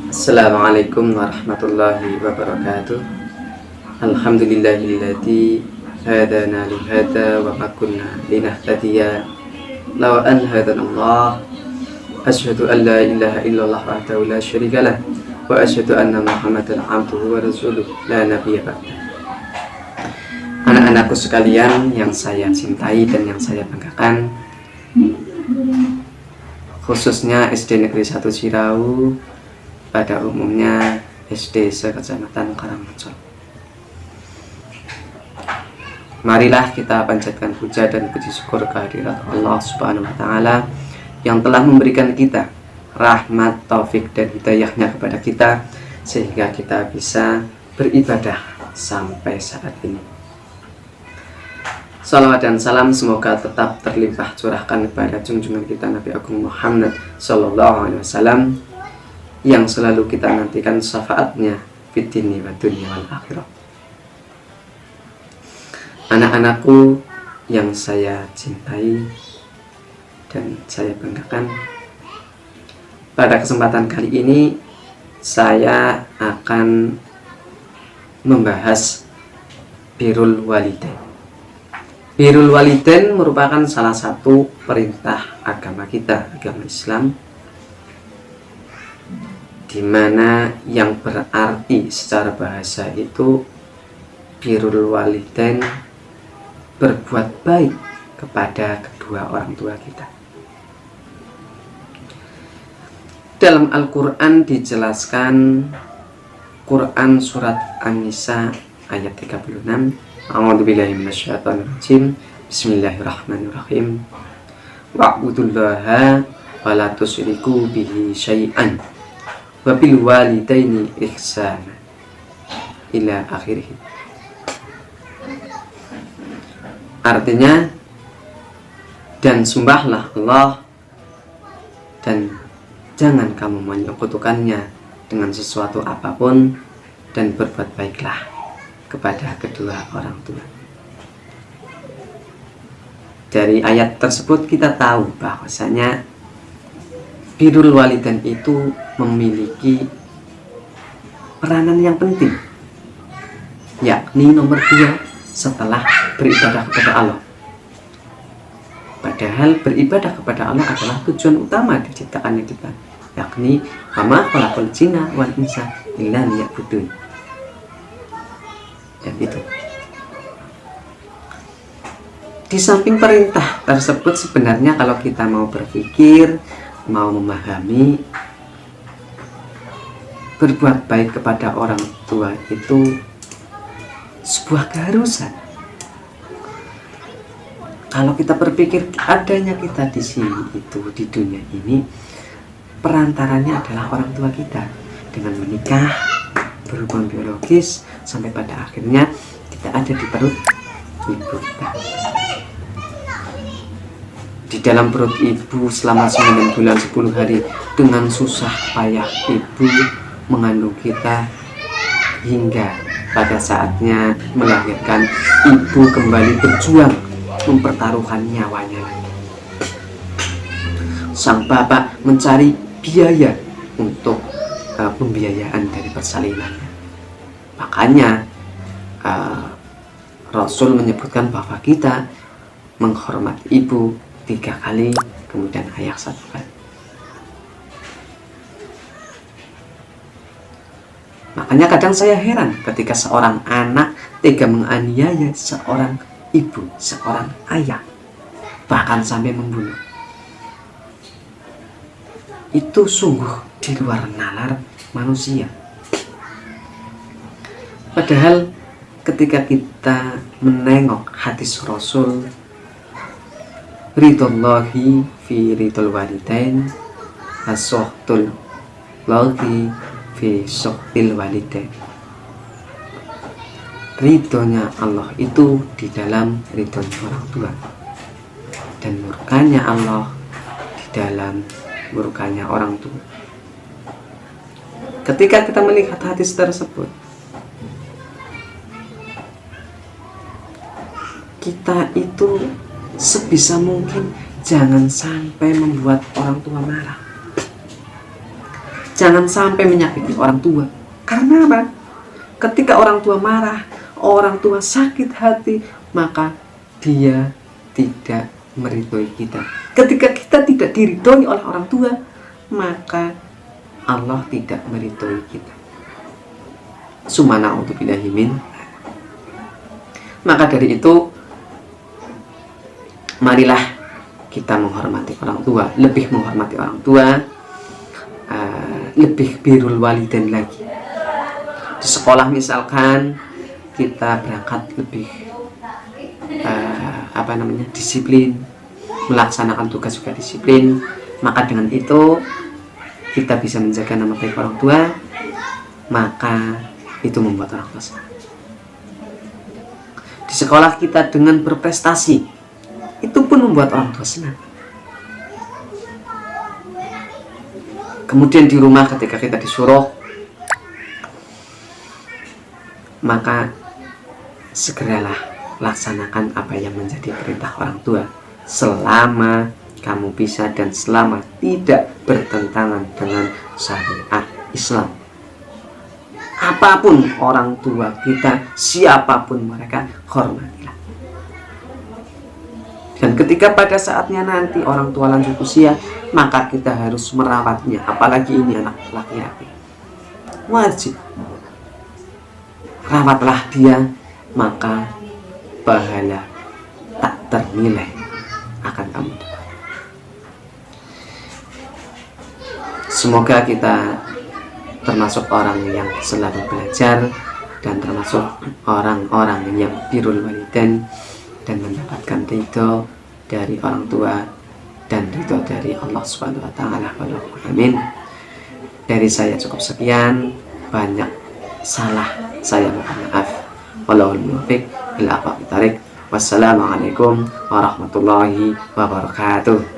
Assalamualaikum warahmatullahi wabarakatuh. Alhamdulillahilladzi hadana lihada wa ma kunna linahtadiya law an hadanallah. Asyhadu an la ilaha illallah wahdahu la syarika lah wa asyhadu anna Muhammadan abduhu wa rasuluh la nabiyya ba'da. Anak-anakku sekalian yang saya cintai dan yang saya banggakan, khususnya SD Negeri 1 Cirau, pada umumnya SD sekecamatan Karangmojol. Marilah kita panjatkan puja dan puji syukur kehadirat Allah Subhanahu wa Ta'ala yang telah memberikan kita rahmat, taufik dan hidayahnya kepada kita sehingga kita bisa beribadah sampai saat ini. Salawat dan salam semoga tetap terlimpah curahkan kepada junjungan kita Nabi Agung Muhammad Sallallahu Alaihi Wasallam yang selalu kita nantikan syafaatnya fid dini wa dunya wal akhirah. Anak-anakku yang saya cintai dan saya banggakan, pada kesempatan kali ini saya akan membahas birrul walidain. Birrul walidain merupakan salah satu perintah agama kita, agama Islam, di mana yang berarti secara bahasa itu birrul walidain, berbuat baik kepada kedua orang tua kita. Dalam Al-Quran dijelaskan, Quran surat An-Nisa ayat 36, A'udzubillahi minasyaitonirrajim, Bismillahirrahmanirrahim, wa'budullaha wa la tusyriku bihi syai'an wabil walidaini ihsana ila akhirih. Artinya, dan sembahlah Allah dan jangan kamu menyekutukannya dengan sesuatu apapun, dan berbuat baiklah kepada kedua orang tua. Dari ayat tersebut kita tahu bahwasanya birrul walidain itu memiliki peranan yang penting, yakni nomor 2 setelah beribadah kepada Allah. Padahal beribadah kepada Allah adalah tujuan utama diciptakannya kita, yakni wama khalaqal jinna wal insa illa liya'budun. Dan itu, di samping perintah tersebut, sebenarnya kalau kita mau berpikir, mau memahami, berbuat baik kepada orang tua itu sebuah keharusan. Kalau kita berpikir adanya kita di sini itu, di dunia ini, perantaranya adalah orang tua kita dengan menikah, berhubungan biologis, sampai pada akhirnya kita ada di perut ibu kita. Di dalam perut ibu selama 9 bulan 10 hari dengan susah payah ibu mengandung kita hingga pada saatnya melahirkan, ibu kembali berjuang mempertaruhkan nyawanya lagi. Sang bapak mencari biaya untuk pembiayaan dari persalinannya. Makanya Rasul menyebutkan bahwa kita menghormati ibu 3 kali, kemudian ayah 1 kali. Makanya kadang saya heran ketika seorang anak tega menganiaya seorang ibu, seorang ayah, bahkan sampai membunuh. Itu sungguh di luar nalar manusia. Padahal ketika kita menengok hadis Rasul, ridallahi fi ridul walidain, as-suhtul lahi fi suhtil walidain. Ridhonya Allah itu di dalam ridhonya orang tua, dan murkanya Allah di dalam murkanya orang tua. Ketika kita melihat hadis tersebut, kita itu sebisa mungkin jangan sampai membuat orang tua marah. Jangan sampai menyakiti orang tua. Karena apa? Ketika orang tua marah, orang tua sakit hati, maka dia tidak meridhoi kita. Ketika kita tidak diridhoi oleh orang tua, maka Allah tidak meridhoi kita. Subhana'udzubillahi min. Maka dari itu, marilah kita menghormati orang tua, lebih menghormati orang tua, lebih birrul walidain lagi. Di sekolah misalkan kita berangkat lebih disiplin, melaksanakan tugas juga disiplin, maka dengan itu kita bisa menjaga nama baik orang tua, maka itu membuat orang tua senang. Di sekolah kita dengan berprestasi, itu pun membuat orang tua senang. Kemudian di rumah ketika kita disuruh, maka segeralah laksanakan apa yang menjadi perintah orang tua, selama kamu bisa dan selama tidak bertentangan dengan syariat Islam. Apapun orang tua kita, siapapun mereka, hormatilah. Dan ketika pada saatnya nanti orang tua lanjut usia, maka kita harus merawatnya. Apalagi ini anak laki-laki, wajib rawatlah dia, maka pahala tak ternilai akan kamu dapat. Semoga kita termasuk orang yang selalu belajar dan termasuk orang-orang yang birrul walidain dan mendapatkan ridho dari orang tua dan ridho dari Allah Subhanahu wa taala. Amin. Dari saya cukup sekian, banyak salah saya mohon maaf. Wallahul muwaffiq ila aqwamit thoriq. Wassalamualaikum warahmatullahi wabarakatuh.